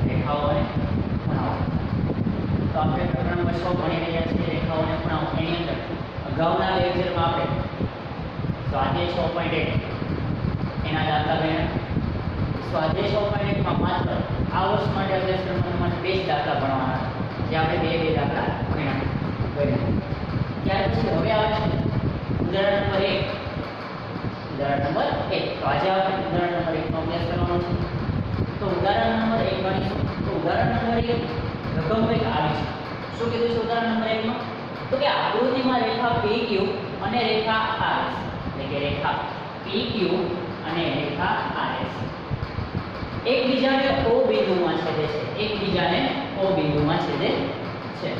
રેખાઓ અને ખૂણાઓ. તો આપણે પ્રકરણ નંબર 6 ભણી રહ્યા છીએ રેખાઓ અને ખૂણાઓ. એની અંદર અગાઉના લેક્ચરમાં આપણે સ્વાધ્યાય 6.1 એના દાખલા ગણ્યા. સ્વાધ્યાય 6.1 માં માત્ર આ વર્ષ માટે અભ્યાસક્રમમાં 2 જ દાખલા ભણવાના છે, જે આપણે બે દાખલા ભણ્યા. ત્યાર પછી હવે આવે છે ઉદાહરણ નંબર 1. ઉદાહરણ નંબર 1. તો આજે આપણે ઉદાહરણ નંબર 1 નો અભ્યાસ કરવાનો છે. તો ઉદાહરણ નંબર 1 ગણીશું. તો ઉદાહરણ નંબર 1 રકમ કંઈક આવી છે. શું કીધું છે ઉદાહરણ નંબર 1 માં? તો કે આકૃતિમાં રેખા PQ અને રેખા RS, એટલે કે રેખા PQ અને રેખા RS એકબીજાને O બિંદુમાં છેદે છે. એકબીજાને O બિંદુમાં છેદે છે.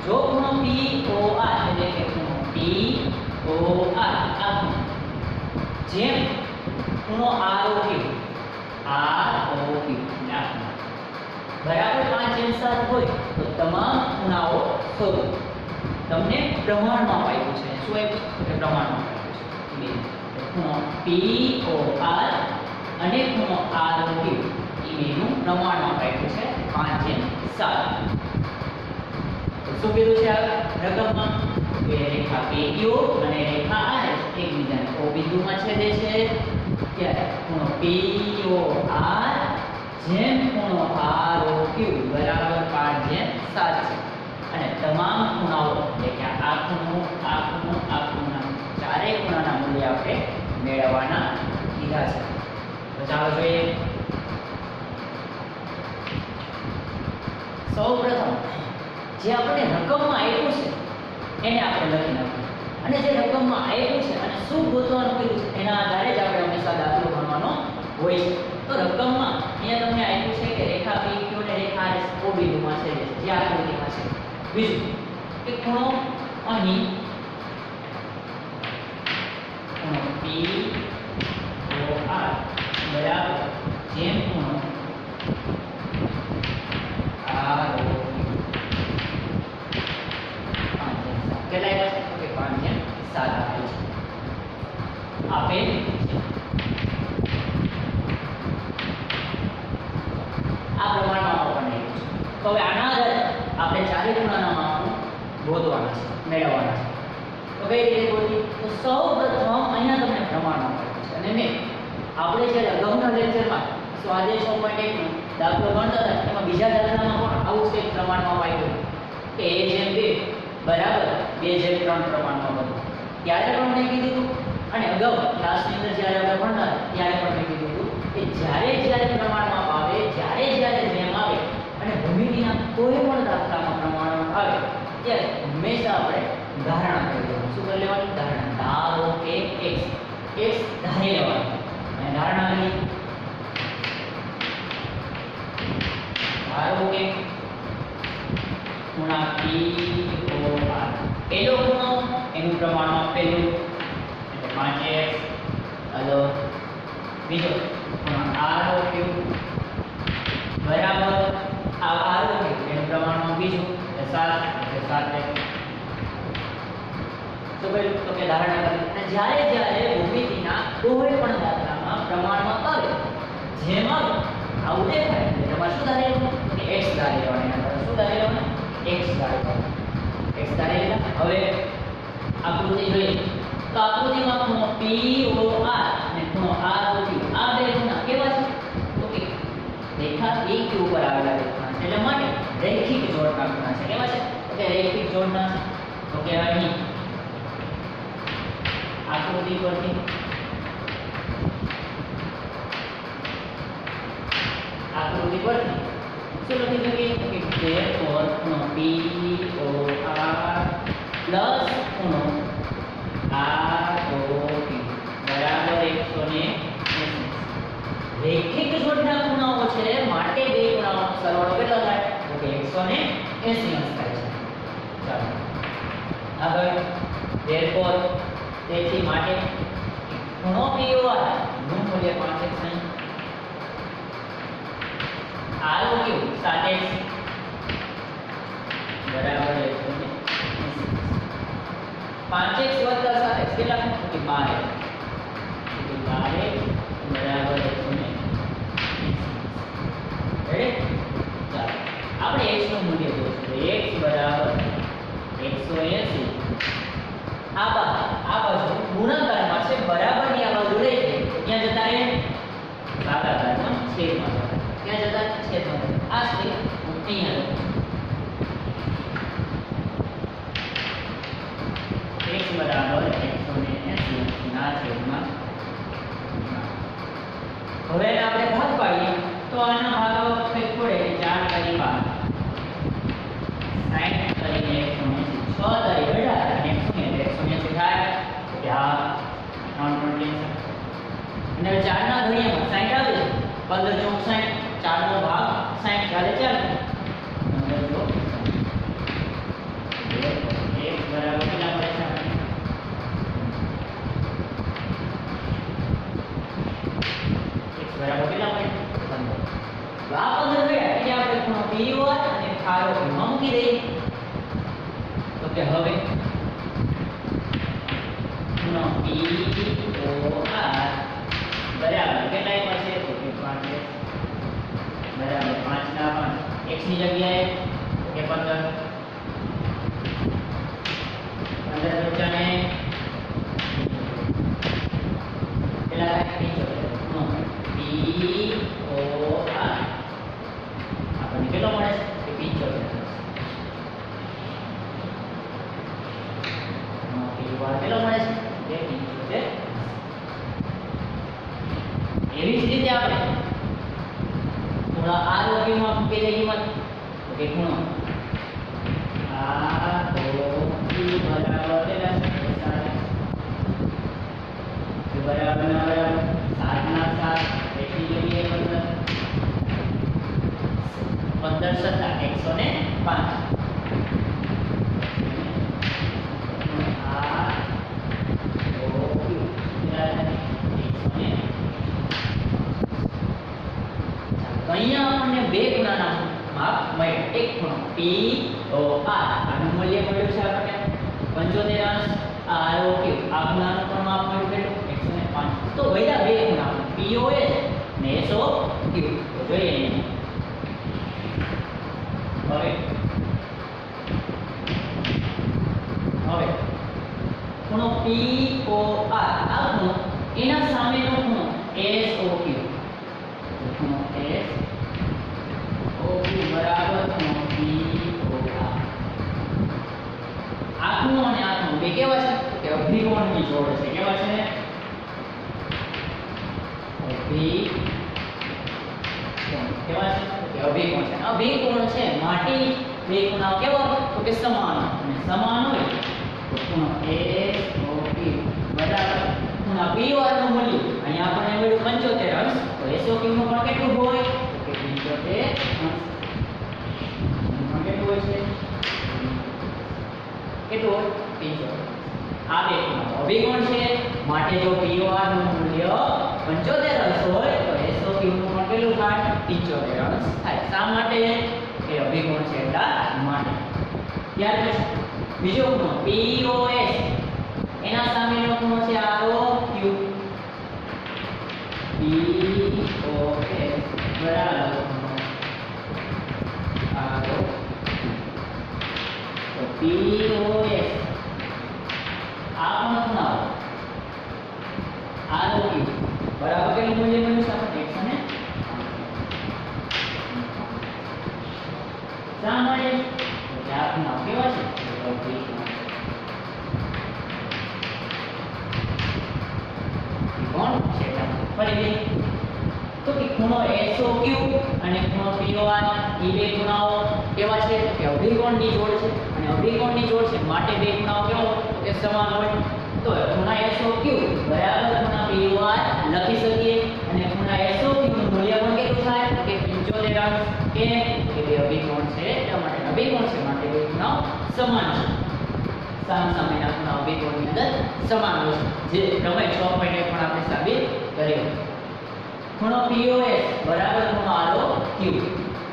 જો ખૂણો POR એટલે કે ખૂણો POR આ ખૂણો જેમ ખૂણો ROQ બરાબર 5/7 હોય તો તમામ ખૂણાઓ શોધો. તમને પ્રમાણમાં આપ્યું છે. શું આપ્યું? કે પ્રમાણમાં આપ્યું છે. ખૂણો POR અને ખૂણો ROQ એ બેનું પ્રમાણમાં આપ્યું છે 5/7. તો શું કીધું છે આ રકમમાં? કે રેખા PQ અને રેખા RS એકબીજાને O બિંદુમાં છેદે છે. ત્યારે ખૂણો POR જેમ ખૂણો ROQ બરાબર 5/7 છે. અને તમામ ખૂણાઓ એટલે કે આ ખૂણો, આ ખૂણો, આ ખૂણા, ચારેય ખૂણાના મૂલ્ય આપણે મેળવવાના કીધા છે. તો ચાલો જોઈએ. સૌપ્રથમ જે આપણે રકમમાં આપ્યું છે એને આપણે લખી નાખવું. અને જે રકમમાં આપ્યું છે અને શું ગોતવાનું કીધું છે એના આધારે જ આપણે હંમેશા દાખલો ગણવાનો હોય છે. તો રકમમાં અહીંયા તમને આપ્યું છે કે રેખા PQ અને રેખા RS O બિંદુમાં છે, જે આકૃતિમાં છે. બીજું કે ખૂણો અહીં ખૂણો POR બરાબર જેમ ખૂણો ROQ કેટલા આવ્યા છે? તો કે 5/7 આપેલ છે. આ પ્રમાણમાં આપણને આપ્યું છે. તો હવે આના આધારે આપણે ચારે ખૂણાના માપો ગોતવાના છે, મેળવવાના છે. તો કઈ રીતે ગોતી? તો સૌપ્રથમ અહીંયા તમને પ્રમાણમાં આપ્યું છે. અને મેં આપણે જ્યારે અગાઉના લેક્ચરમાં સ્વાધ્યાય 6.1 નો દાખલો ગણતા હતા એમાં બીજા દાખલામાં પણ આવું જ કંઈક પ્રમાણમાં આપ્યું કે a/2 બરાબર 2/3 પ્રમાણમાં બધું. ત્યારે પણ મેં કીધું હતું અને અગાઉ ક્લાસની અંદર જ્યારે આપણે ભણતા ત્યારે પણ મેં કીધું હતું કે જ્યારે પ્રમાણમાં આવે, જ્યારે જેમ આવે અને ભૂમિતિના કોઈ પણ દાખલામાં પ્રમાણમાં આવે ત્યારે હંમેશા આપણે ધારણા કરી લેવાની. શું કરી લેવાની? ધારણા. ધારો કે x ધારી લેવાની અને ધારણા કરી. ધારો કે ખૂણા POR પહેલો ખૂણો એનું પ્રમાણમાં પહેલું એટલે 5x. હલો બીજો ખૂણો ROQ બરાબર આ ROQ એનું પ્રમાણમાં બીજું એટલે 7 એટલે 7x. તો પેલું તો કે ધારણા કરી. અને જ્યારે ભૂમિતિના કોઈ પણ દાખલામાં પ્રમાણમાં આવે જેમાં આવું દેખાય એટલે તમારે શું ધારી લેવાનું? કે x ધારી લેવાનું. શું ધારી લેવાનું? x ધારી લેવાનું. x ધારી લીધા. હવે આકૃતિ જોઈએ તો આકૃતિમાં ખૂણો POR અને ખૂણો ROQ આ બે ખૂણા કેવા છે? તો કે રેખા PQ ઉપર આવેલા ખૂણા છે. એટલે માટે રૈખિક જોડના ખૂણા છે. કેવા છે? તો કે રૈખિક જોડના છે. તો કે અહીં આકૃતિ પરથી શું લખી શકીએ? કે therefore ખૂણો POR પ્લસ ખૂણો ROQ બરાબર 180. રૈખિક જોડના ખૂણાઓ છે માટે બે ખૂણાઓનો સરવાળો કેટલો થાય? તો કે 180 અંશ થાય છે. ચાલો આગળ. therefore તેથી માટે ખૂણો POR નું મૂલ્ય 5x નહીં, ROQ 7x બરાબર 180. 5x વત્તા 7x કેટલા? તો 12x. 12x બરાબર 180. 180 આ બાજુ ગુણાકારમાં છે બરાબરની આ બાજુ લઈ છે ત્યાં જતા રહે ભાગાકારમાં છેદમાં જતા ત્યાં જતા છેદમાં આ છે અહીંયા x બરાબર 180 ના છેદમાં હવે આપણે ભાગ પાડીએ તો આના ભાગો કંઈક પડે 4 કરી 5 60 કરીને 180 6 કરી 18 180 થાય ત્યાં 3 અને 4 ના ઘડિયામાં 60 આવે છે 15 ચોક 60 4 નો ભાગ 60 ચાલે ચાલે 15 ચોક 1 બરાબર કેટલા મળે છે બરાબર કેટલા મળે 15 તો આ 15 ગયા એટલે આપણે ખૂણો POR અને ખારો મૂકી દઈએ તો કે હવે ખૂણો POR બરાબર કેટલા પાસે તો કે 5 બરાબર 5 ના 5 x ની જગ્યાએ કે 15 બચ્ચાને કેટલા ખૂણો POR આપણને કેટલો મળે છે કે 75 POR કેટલો મળે છે કે 75 એવી જ રીતે આપણે ખૂણો ROQ માં મૂકી દઈએ કિંમત તો કે ખૂણો ROQ બરાબર કેટલા છે બરાબર ના બરાબર 7 ના 7 એટલી જગ્યાએ 15 સત્તા 105 અહીંયા આપણને બે ખૂણાના માપ મળ્યા એક ખૂણો POR આનું મૂલ્ય મળ્યું છે આપણને 75 અંશ ROQ આ ખૂણાનું પણ માપ મળ્યું કેટલું 105 તો વૈધા બે ખૂણા POS ને SOQ તો જોઈએ હવે ખૂણો POR આ ખૂણો એના સામેનો ખૂણો SOQ ખૂણો SOQ બરાબર ખૂણો POR આ ખૂણો અને આ ખૂણો બે કેવા છે કે અભિકોણની જોડ છે કેવા છે કેવા છે કે અભિકોણ છે અભિકોણ છે માટે બે ખૂણાઓ કેવા તો કે સમાન અને સમાન હોય તો ખૂણો SOQ બરાબર ખૂણા POR નું મૂલ્ય અહીંયા આપણને મળ્યું 75 અંશ તો SOQ નું પણ કેટલું હોય તો કે 75 અંશ પણ કેટલું હોય છે કેટલું હોય 75 આ બે ખૂણાઓ અભિકોણ છે માટે જો POR નું મૂલ્ય 75 અંશ હોય તો SOQ નું પણ કેટલું થાય 75 અંશ થાય શા માટે એ અભિકોણ છે એટલા માટે ત્યાર પછી બીજો ખૂણો POS એના સામેનો ખૂણો છે ROQ POS બરાબર ROQ તો POS આ પણ ખૂણાઓ ROQ બરાબર કેટલું મૂલ્ય મળ્યું છે આપણે 105 શા માટે કે આ ખૂણા કેવા છે કોણ છે ફરી તો કે ખૂણો SOQ અને ખૂણો POR એ બે ખૂણાઓ કેવા છે કે અભિકોણની જોડ છે અને અભિકોણની જોડ છે માટે બે ખૂણાઓ કેવો તો કે સમાન હોય તો ખૂણા SOQ બરાબર ખૂણા POR લખી શકીએ અને ખૂણા SOQ નું મૂલ્ય પણ કેટલું થાય તો કે 75 અંશ કે બે અભિકોણ છે એટલા માટે અભિકોણ છે માટે બે ખૂણાઓ સમાન છે સામસામેના ખૂણા અભિકોણની અંદર સમાન હોય છે જે પ્રમેય 6 પોઈન્ટ પણ આપણે સાબિત કર્યું ખૂણો POS બરાબર ખૂણો ROQ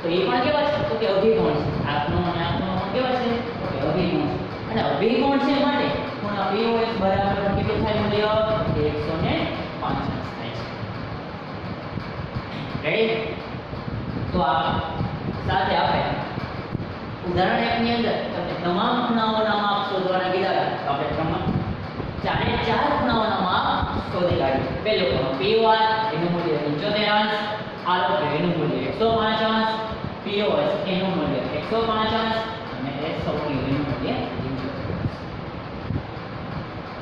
તો એ પણ કેવા છે તો કે અભિકોણ છે આ ખૂણો અને આ ખૂણો કેવા છે તો કે અભિકોણ છે અને અભિકોણ છે માટે ખૂણો POS બરાબર કેટલું થાય મૂલ્ય 105 થાય છે રેડી તો આ સાથે આપણે ઉદાહરણ 1 ની અંદર તમને તમામ ખૂણાઓના માપ શોધવાના કીધા હતા. તો આપણે ચારે ચાર ખૂણાઓના માપ શોધી કાઢીએ. પહેલો ખૂણો POR એનું મૂલ્ય 75 અંશ, ROQ એનું મૂલ્ય 105 અંશ, POS એનું મૂલ્ય 105 અંશ અને SOQ એનું મૂલ્ય 75 અંશ.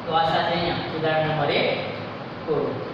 તો આ સાથે અહીંયા ઉદાહરણ નંબર 1 પૂરું.